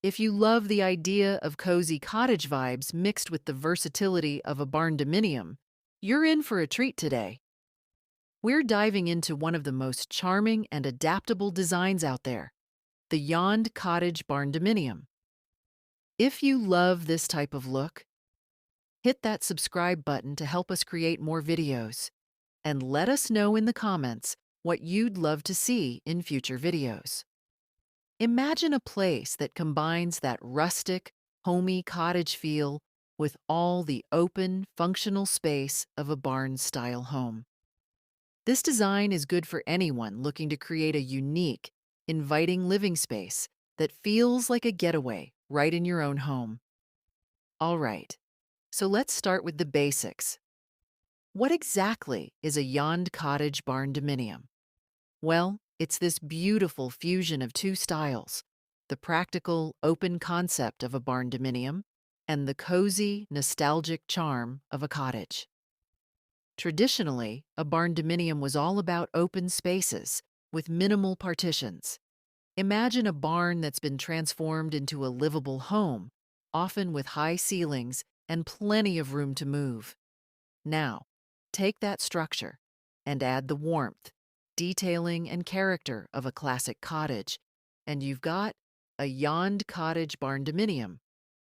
If you love the idea of cozy cottage vibes mixed with the versatility of a barndominium, you're in for a treat today. We're diving into one of the most charming and adaptable designs out there, the Yond Cottage Barndominium. If you love this type of look, hit that subscribe button to help us create more videos, and let us know in the comments what you'd love to see in future videos. Imagine a place that combines that rustic, homey cottage feel with all the open, functional space of a barn-style home. This design is good for anyone looking to create a unique, inviting living space that feels like a getaway right in your own home. All right, so let's start with the basics. What exactly is a Yond Cottage Barndominium? Well, it's this beautiful fusion of two styles, the practical, open concept of a barndominium and the cozy, nostalgic charm of a cottage. Traditionally, a barndominium was all about open spaces with minimal partitions. Imagine a barn that's been transformed into a livable home, often with high ceilings and plenty of room to move. Now, take that structure and add the warmth, detailing, and character of a classic cottage, and you've got a Yond Cottage Barndominium.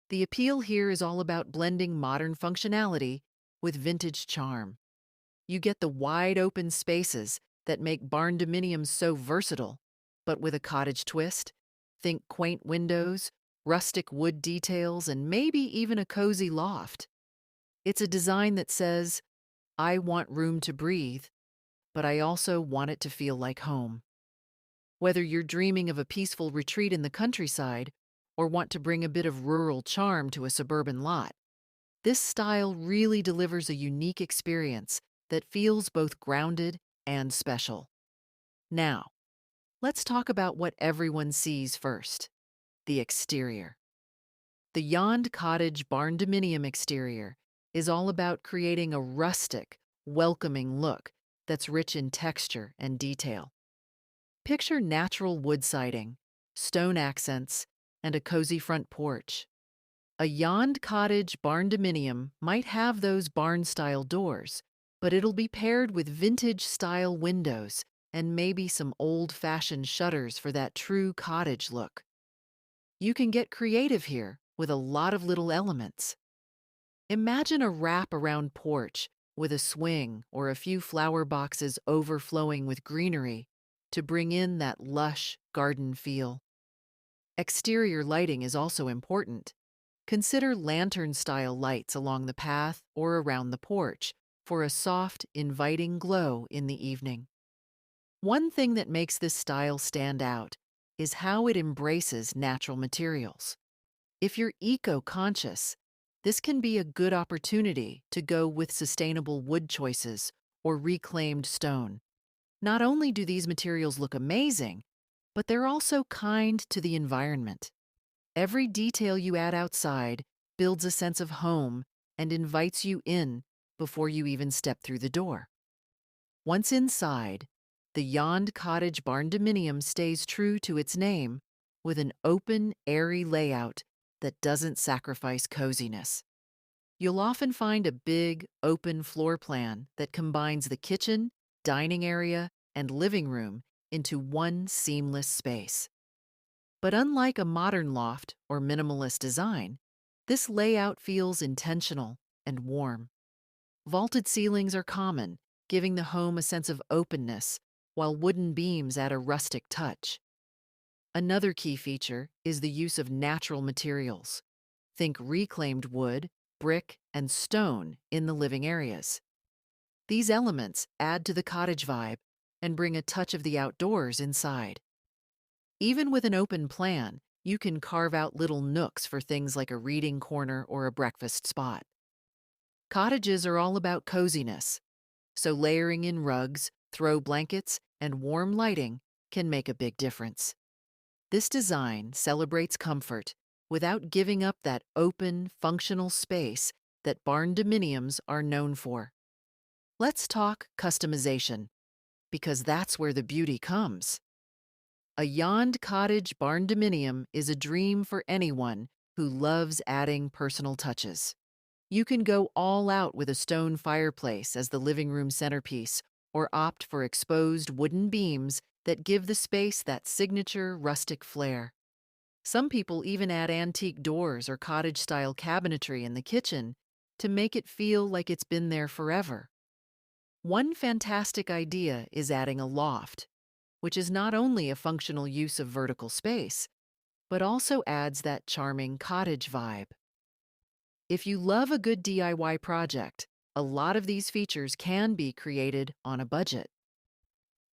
The appeal here is all about blending modern functionality with vintage charm. You get the wide open spaces that make barndominiums so versatile, but with a cottage twist. Think quaint windows, rustic wood details, and maybe even a cozy loft. It's a design that says, I want room to breathe, but I also want it to feel like home. Whether you're dreaming of a peaceful retreat in the countryside or want to bring a bit of rural charm to a suburban lot, this style really delivers a unique experience that feels both grounded and special. Now, let's talk about what everyone sees first, the exterior. The Yond Cottage Barndominium exterior is all about creating a rustic, welcoming look that's rich in texture and detail. Picture natural wood siding, stone accents, and a cozy front porch. A Yond Cottage Barndominium might have those barn-style doors, but it'll be paired with vintage-style windows and maybe some old-fashioned shutters for that true cottage look. You can get creative here with a lot of little elements. Imagine a wrap-around porch with a swing or a few flower boxes overflowing with greenery to bring in that lush garden feel. Exterior lighting is also important. Consider lantern-style lights along the path or around the porch for a soft, inviting glow in the evening. One thing that makes this style stand out is how it embraces natural materials. If you're eco-conscious, this can be a good opportunity to go with sustainable wood choices or reclaimed stone. Not only do these materials look amazing, but they're also kind to the environment. Every detail you add outside builds a sense of home and invites you in before you even step through the door. Once inside, the Yond Cottage Barndominium stays true to its name with an open, airy layout that doesn't sacrifice coziness. You'll often find a big, open floor plan that combines the kitchen, dining area, and living room into one seamless space. But unlike a modern loft or minimalist design, this layout feels intentional and warm. Vaulted ceilings are common, giving the home a sense of openness, while wooden beams add a rustic touch. Another key feature is the use of natural materials. Think reclaimed wood, brick, and stone in the living areas. These elements add to the cottage vibe and bring a touch of the outdoors inside. Even with an open plan, you can carve out little nooks for things like a reading corner or a breakfast spot. Cottages are all about coziness, so layering in rugs, throw blankets, and warm lighting can make a big difference. This design celebrates comfort without giving up that open, functional space that barndominiums are known for. Let's talk customization, because that's where the beauty comes. A Yond Cottage Barndominium is a dream for anyone who loves adding personal touches. You can go all out with a stone fireplace as the living room centerpiece, or opt for exposed wooden beams that give the space that signature rustic flair. Some people even add antique doors or cottage-style cabinetry in the kitchen to make it feel like it's been there forever. One fantastic idea is adding a loft, which is not only a functional use of vertical space, but also adds that charming cottage vibe. If you love a good DIY project, a lot of these features can be created on a budget.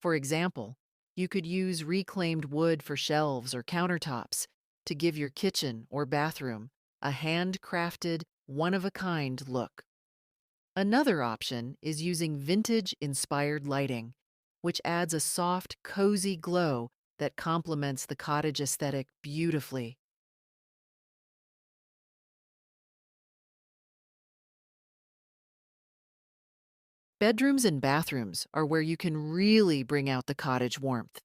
For example, you could use reclaimed wood for shelves or countertops to give your kitchen or bathroom a handcrafted, one-of-a-kind look. Another option is using vintage-inspired lighting, which adds a soft, cozy glow that complements the cottage aesthetic beautifully. Bedrooms and bathrooms are where you can really bring out the cottage warmth.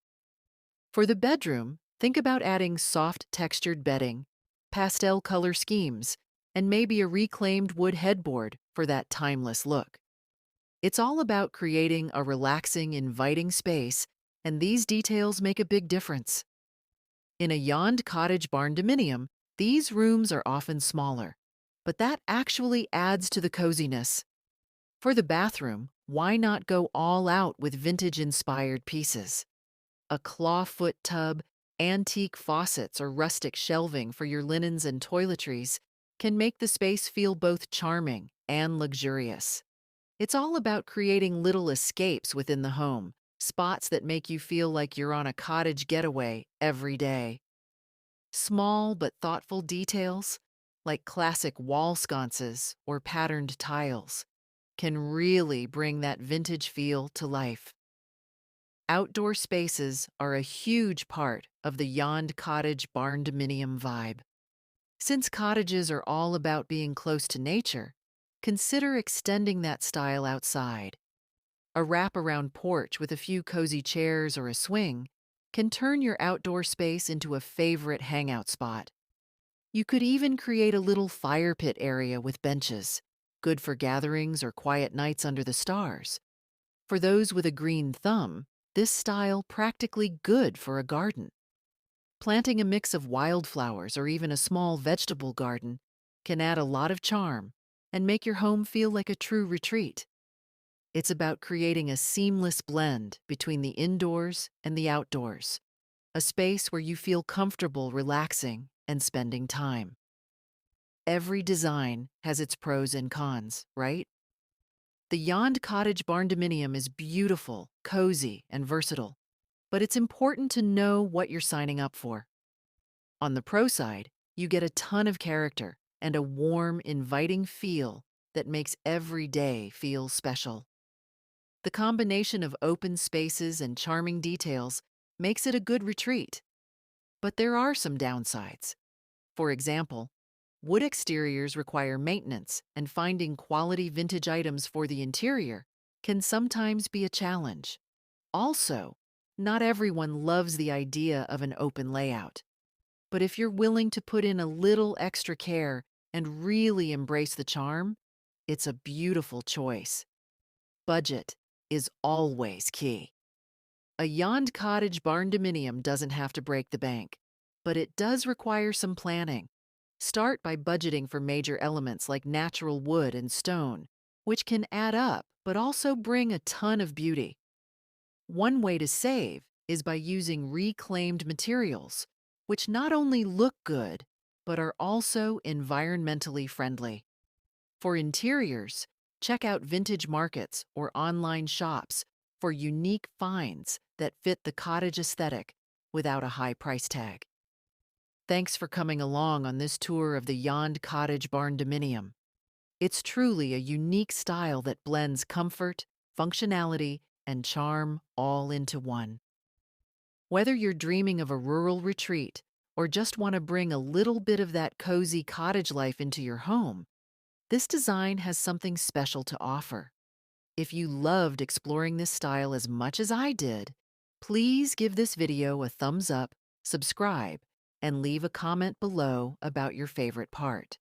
For the bedroom, think about adding soft textured bedding, pastel color schemes, and maybe a reclaimed wood headboard for that timeless look. It's all about creating a relaxing, inviting space, and these details make a big difference. In a Yond Cottage Barndominium, these rooms are often smaller, but that actually adds to the coziness. For the bathroom, why not go all out with vintage-inspired pieces? A clawfoot tub, antique faucets, or rustic shelving for your linens and toiletries can make the space feel both charming and luxurious. It's all about creating little escapes within the home, spots that make you feel like you're on a cottage getaway every day. Small but thoughtful details, like classic wall sconces or patterned tiles, can really bring that vintage feel to life. Outdoor spaces are a huge part of the Yond Cottage Barndominium vibe. Since cottages are all about being close to nature, consider extending that style outside. A wraparound porch with a few cozy chairs or a swing can turn your outdoor space into a favorite hangout spot. You could even create a little fire pit area with benches, good for gatherings or quiet nights under the stars. For those with a green thumb, this style practically good for a garden. Planting a mix of wildflowers or even a small vegetable garden can add a lot of charm and make your home feel like a true retreat. It's about creating a seamless blend between the indoors and the outdoors, a space where you feel comfortable relaxing and spending time. Every design has its pros and cons, right? The Yond Cottage Barndominium is beautiful, cozy, and versatile, but it's important to know what you're signing up for. On the pro side, you get a ton of character and a warm, inviting feel that makes every day feel special. The combination of open spaces and charming details makes it a good retreat. But there are some downsides. For example, wood exteriors require maintenance, and finding quality vintage items for the interior can sometimes be a challenge. Also, not everyone loves the idea of an open layout. But if you're willing to put in a little extra care and really embrace the charm, it's a beautiful choice. Budget is always key. A Yond Cottage Barndominium doesn't have to break the bank, but it does require some planning. Start by budgeting for major elements like natural wood and stone, which can add up but also bring a ton of beauty. One way to save is by using reclaimed materials, which not only look good, but are also environmentally friendly. For interiors, check out vintage markets or online shops for unique finds that fit the cottage aesthetic without a high price tag. Thanks for coming along on this tour of the Yond Cottage Barndominium. It's truly a unique style that blends comfort, functionality, and charm all into one. Whether you're dreaming of a rural retreat or just want to bring a little bit of that cozy cottage life into your home, this design has something special to offer. If you loved exploring this style as much as I did, Please give this video a thumbs up, subscribe, and leave a comment below about your favorite part.